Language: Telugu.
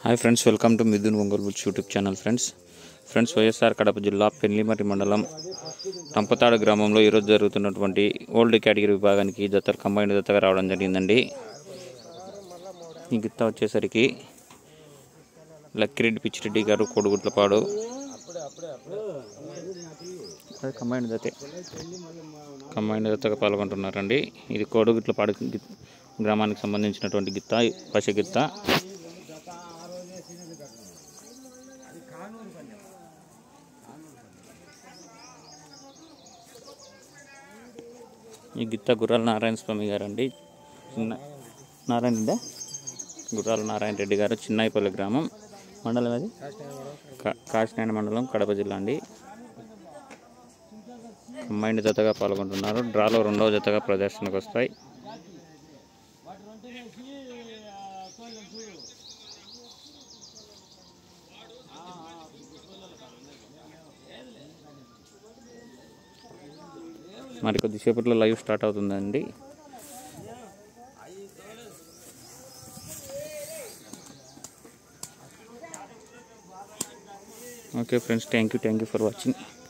Hi friends, welcome to Mithun Ongole bulls YouTube channel. Friends YSR Kadapa జిల్లా పెళ్లిమర్రి మండలం రంపతాడు గ్రామంలో ఈరోజు జరుగుతున్నటువంటి ఓల్డ్ కేటగిరీ విభాగానికి జతలు కంబైన్డ్ జతగా రావడం జరిగిందండి. ఈ గిత్త వచ్చేసరికి లక్కిరెడ్డి పిచ్చిరెడ్డి గారు కోడిగుట్లపాడు కంబైన్డ్ జతగా పాల్గొంటున్నారండి. ఇది కోడిగుట్లపాడు గ్రామానికి సంబంధించినటువంటి గిత్త, పశుగిత్త. ఈ గిత్త గుర్రాల నారాయణ స్వామి గారు అండి. గుర్రాల నారాయణ రెడ్డి గారు, చిన్నాయిపల్లి గ్రామం, మండలం అది కాశీనాయన మండలం, కడప జిల్లా అండి. కంబైన్డ్ జతగా పాల్గొంటున్నారు. డ్రాలో రెండవ జతగా ప్రదర్శనకు వస్తాయి. మరి కొద్దిసేపట్లో లైవ్ స్టార్ట్ అవుతుందండి. Okay friends, thank you for watching.